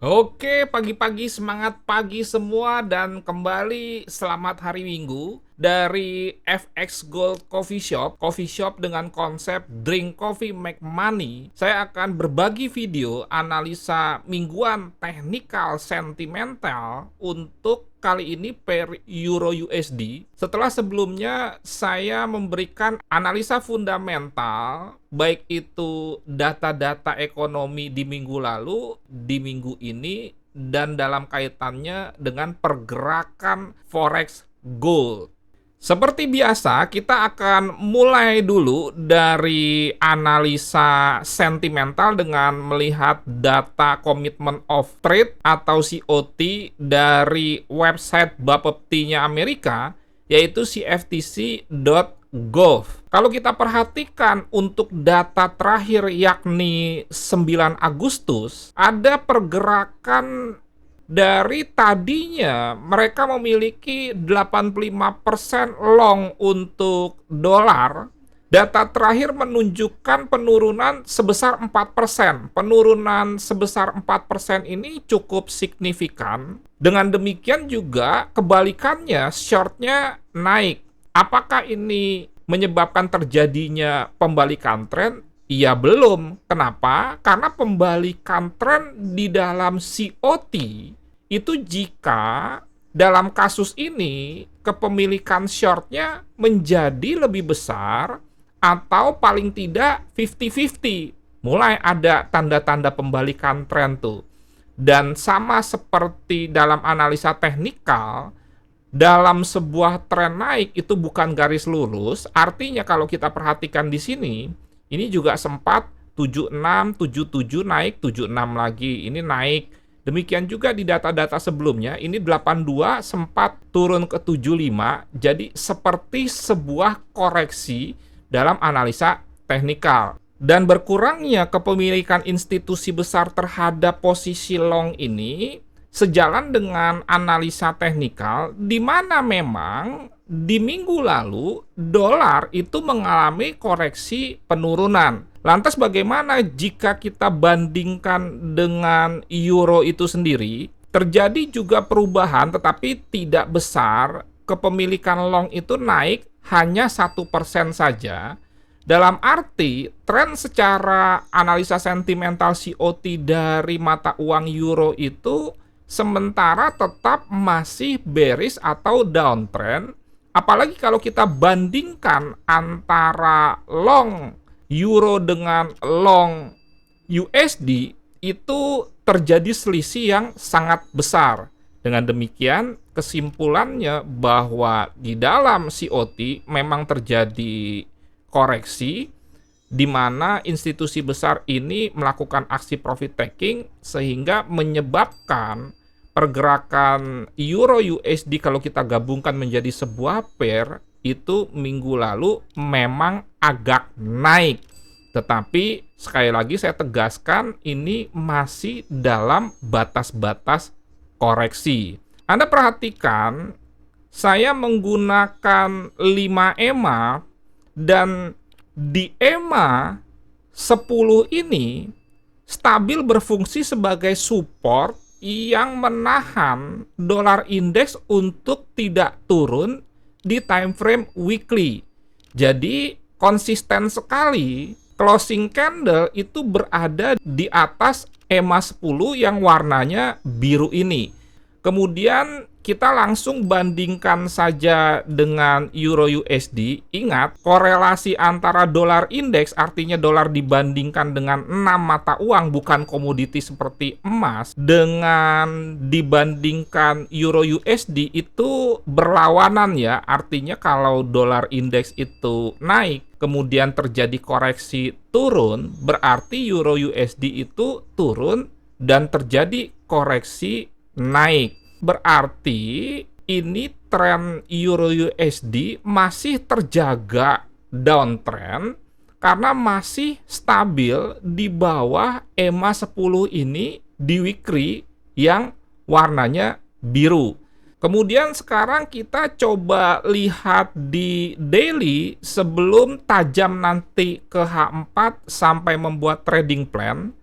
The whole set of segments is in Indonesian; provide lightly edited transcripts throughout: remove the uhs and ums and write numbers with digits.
Oke, pagi-pagi semangat pagi semua dan kembali selamat hari Minggu dari FX Gold Coffee Shop dengan konsep Drink Coffee Make Money. Saya akan berbagi video analisa mingguan teknikal sentimental untuk kali ini per Euro USD. Setelah sebelumnya saya memberikan analisa fundamental baik itu data-data ekonomi di minggu lalu, di minggu ini, dan dalam kaitannya dengan pergerakan forex gold. Seperti biasa, kita akan mulai dulu dari analisa sentimental dengan melihat data Commitment of Trade atau COT dari website Bapepti-nya Amerika, yaitu cftc.gov. Kalau kita perhatikan untuk data terakhir yakni 9 Agustus, ada pergerakan dari tadinya mereka memiliki 85% long untuk dolar. Data terakhir menunjukkan penurunan sebesar 4%. Penurunan sebesar 4% ini cukup signifikan. Dengan demikian juga kebalikannya, shortnya naik. Apakah ini menyebabkan terjadinya pembalikan tren? Iya, belum. Kenapa? Karena pembalikan tren di dalam COT itu jika dalam kasus ini kepemilikan shortnya menjadi lebih besar atau paling tidak 50-50. Mulai ada tanda-tanda pembalikan tren tuh. Dan sama seperti dalam analisa teknikal, dalam sebuah tren naik itu bukan garis lurus, artinya kalau kita perhatikan di sini, ini juga sempat 76, 77 naik, 76 lagi, ini naik. Demikian juga di data-data sebelumnya, ini 82 sempat turun ke 75, jadi seperti sebuah koreksi dalam analisa teknikal. Dan berkurangnya kepemilikan institusi besar terhadap posisi long ini sejalan dengan analisa teknikal di mana memang di minggu lalu dolar itu mengalami koreksi penurunan. Lantas bagaimana jika kita bandingkan dengan euro itu sendiri? Terjadi juga perubahan tetapi tidak besar. Kepemilikan long itu naik hanya 1% saja. Dalam arti, tren secara analisa sentimental COT dari mata uang euro itu sementara tetap masih bearish atau downtrend. Apalagi kalau kita bandingkan antara long euro dengan long USD, itu terjadi selisih yang sangat besar. Dengan demikian, kesimpulannya bahwa di dalam COT memang terjadi koreksi di mana institusi besar ini melakukan aksi profit taking sehingga menyebabkan pergerakan euro USD kalau kita gabungkan menjadi sebuah pair itu minggu lalu memang agak naik. Tetapi sekali lagi saya tegaskan ini masih dalam batas-batas koreksi. Anda perhatikan saya menggunakan 5 EMA dan di EMA 10 ini stabil berfungsi sebagai support yang menahan dolar indeks untuk tidak turun di time frame weekly. Jadi konsisten sekali closing candle itu berada di atas EMA 10 yang warnanya biru ini. Kemudian kita langsung bandingkan saja dengan euro USD. Ingat, korelasi antara dolar indeks artinya dolar dibandingkan dengan 6 mata uang bukan komoditi seperti emas dengan dibandingkan euro USD itu berlawanan ya. Artinya kalau dolar indeks itu naik kemudian terjadi koreksi turun, berarti euro USD itu turun dan terjadi koreksi naik. Berarti ini tren euro USD masih terjaga downtrend karena masih stabil di bawah EMA 10 ini di weekly yang warnanya biru. Kemudian sekarang kita coba lihat di daily sebelum tajam nanti ke H4 sampai membuat trading plan.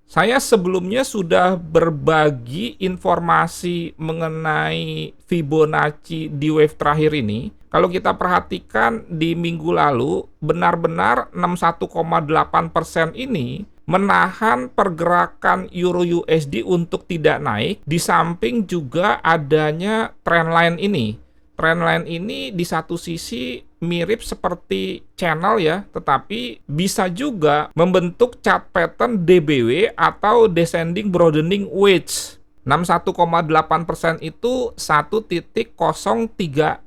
Saya sebelumnya sudah berbagi informasi mengenai Fibonacci di wave terakhir ini. Kalau kita perhatikan di minggu lalu, benar-benar 61,8% ini menahan pergerakan Euro USD untuk tidak naik, di samping juga adanya trendline ini. Trendline ini di satu sisi mirip seperti channel ya, tetapi bisa juga membentuk chart pattern DBW atau Descending Broadening Wedge. 61,8% itu 1.0360.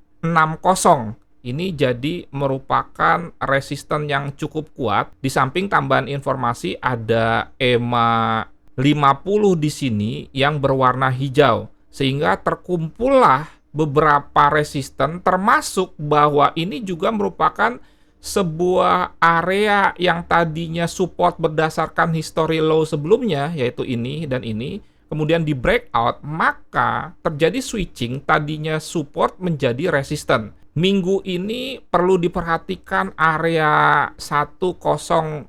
Ini jadi merupakan resisten yang cukup kuat. Di samping tambahan informasi ada EMA 50 di sini yang berwarna hijau. Sehingga terkumpullah beberapa resisten, termasuk bahwa ini juga merupakan sebuah area yang tadinya support berdasarkan history low sebelumnya, yaitu ini dan ini, kemudian di breakout, maka terjadi switching, tadinya support menjadi resisten. Minggu ini perlu diperhatikan area 10360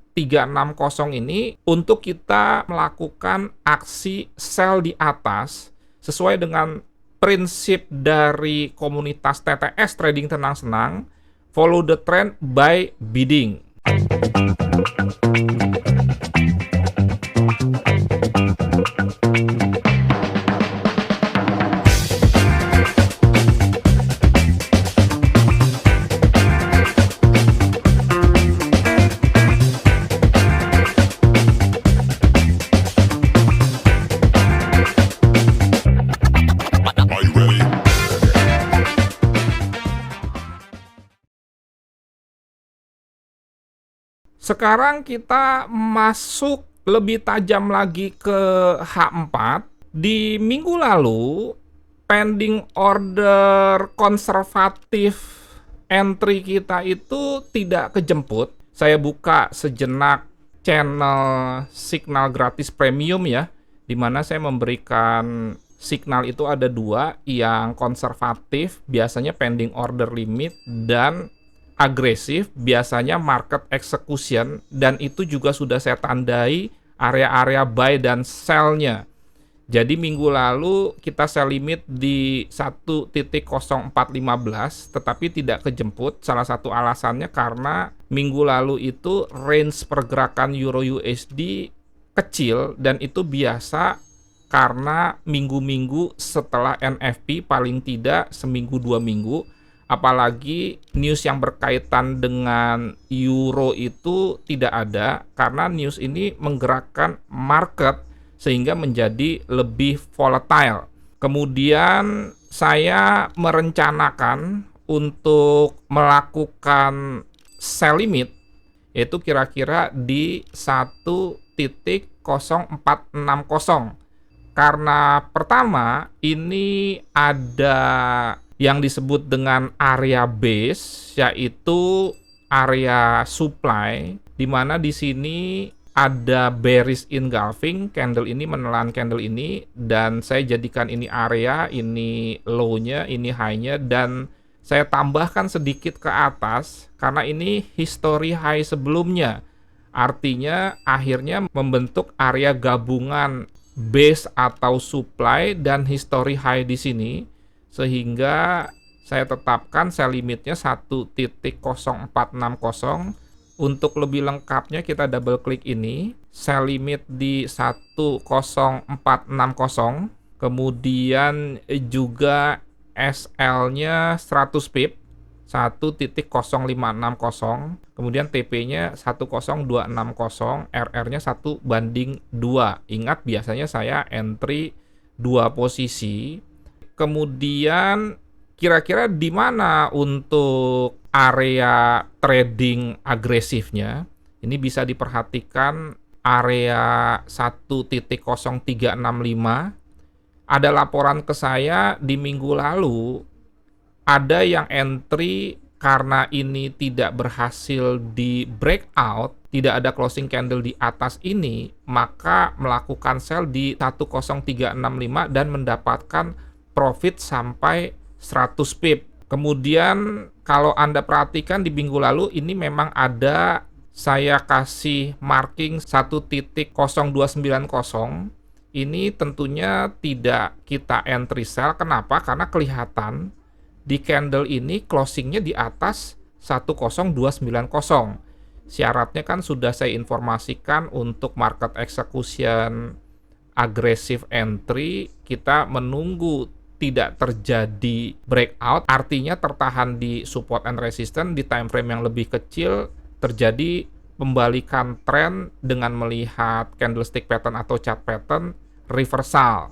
ini untuk kita melakukan aksi sell di atas sesuai dengan prinsip dari komunitas TTS Trading Tenang Senang, follow the trend by bidding. Sekarang kita masuk lebih tajam lagi ke H4. Di minggu lalu, pending order konservatif entry kita itu tidak kejemput. Saya buka sejenak channel signal gratis premium ya, di mana saya memberikan signal itu ada dua, yang konservatif biasanya pending order limit dan agresif biasanya market execution, dan itu juga sudah saya tandai area-area buy dan sell-nya. Jadi minggu lalu kita sell limit di 1.0415 tetapi tidak kejemput. Salah satu alasannya karena minggu lalu itu range pergerakan Euro USD kecil, dan itu biasa karena minggu-minggu setelah NFP paling tidak seminggu 2 minggu. Apalagi news yang berkaitan dengan euro itu tidak ada, karena news ini menggerakkan market sehingga menjadi lebih volatile. Kemudian saya merencanakan untuk melakukan sell limit, yaitu kira-kira di 1.0460. Karena pertama, ini ada yang disebut dengan area base, yaitu area supply, di mana di sini ada bearish engulfing, candle ini menelan candle ini, dan saya jadikan ini area, ini low-nya, ini high-nya, dan saya tambahkan sedikit ke atas karena ini history high sebelumnya. Artinya akhirnya membentuk area gabungan base atau supply dan history high di sini, sehingga saya tetapkan sell limitnya 1.0460. Untuk lebih lengkapnya kita double klik ini, sell limit di 1.0460, kemudian juga SL-nya 100 pip 1.0560, kemudian TP-nya 10260, RR-nya 1:2. Ingat biasanya saya entry 2 posisi. Kemudian kira-kira di mana untuk area trading agresifnya? Ini bisa diperhatikan area 1.0365. Ada laporan ke saya di minggu lalu, ada yang entry karena ini tidak berhasil di breakout, tidak ada closing candle di atas ini, maka melakukan sell di 10365 dan mendapatkan profit sampai 100 pip. Kemudian kalau Anda perhatikan di minggu lalu ini memang ada saya kasih marking 1.0290. Ini tentunya tidak kita entry sell. Kenapa? Karena kelihatan di candle ini closingnya di atas 10290. Syaratnya kan sudah saya informasikan untuk market execution aggressive entry, kita menunggu tidak terjadi breakout, artinya tertahan di support and resistance di time frame yang lebih kecil, terjadi pembalikan tren dengan melihat candlestick pattern atau chart pattern reversal.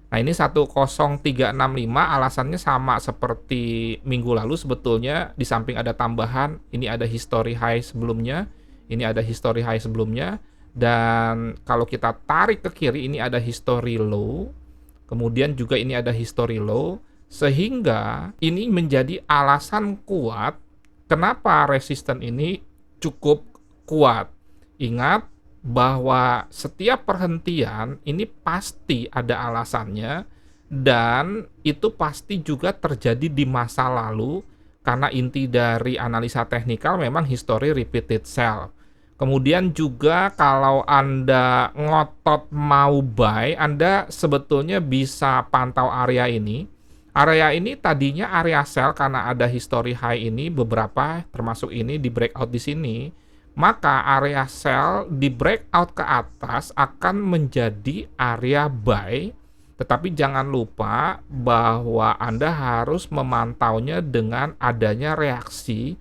Nah, ini 10365 alasannya sama seperti minggu lalu sebetulnya. Di samping ada tambahan, ini ada history high sebelumnya, ini ada history high sebelumnya, dan kalau kita tarik ke kiri ini ada history low, kemudian juga ini ada history low, sehingga ini menjadi alasan kuat kenapa resisten ini cukup kuat. Ingat bahwa setiap perhentian ini pasti ada alasannya, dan itu pasti juga terjadi di masa lalu, karena inti dari analisa teknikal memang history repeated sell. Kemudian juga kalau Anda ngotot mau buy, Anda sebetulnya bisa pantau area ini. Area ini tadinya area sell karena ada history high ini beberapa, termasuk ini di breakout di sini. Maka area sell di breakout ke atas akan menjadi area buy, tetapi jangan lupa bahwa Anda harus memantaunya dengan adanya reaksi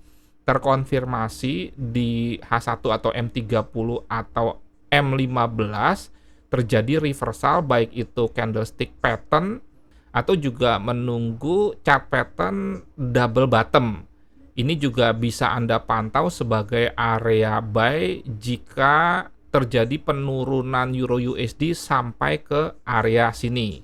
terkonfirmasi di H1 atau M30 atau M15 terjadi reversal, baik itu candlestick pattern atau juga menunggu chart pattern double bottom. Ini juga bisa Anda pantau sebagai area buy jika terjadi penurunan Euro USD sampai ke area sini.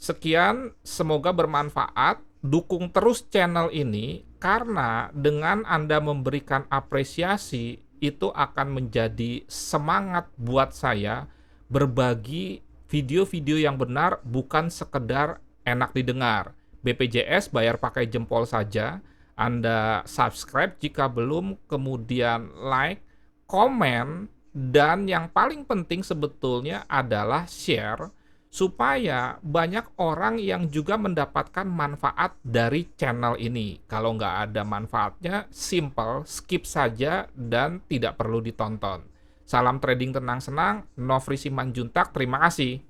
Sekian, semoga bermanfaat. Dukung terus channel ini, karena dengan Anda memberikan apresiasi, itu akan menjadi semangat buat saya berbagi video-video yang benar, bukan sekedar enak didengar. BPJS bayar pakai jempol saja. Anda subscribe jika belum, kemudian like, komen, dan yang paling penting sebetulnya adalah share, supaya banyak orang yang juga mendapatkan manfaat dari channel ini. Kalau nggak ada manfaatnya, simple, skip saja dan tidak perlu ditonton. Salam trading tenang senang, Nofri Simanjuntak, terima kasih.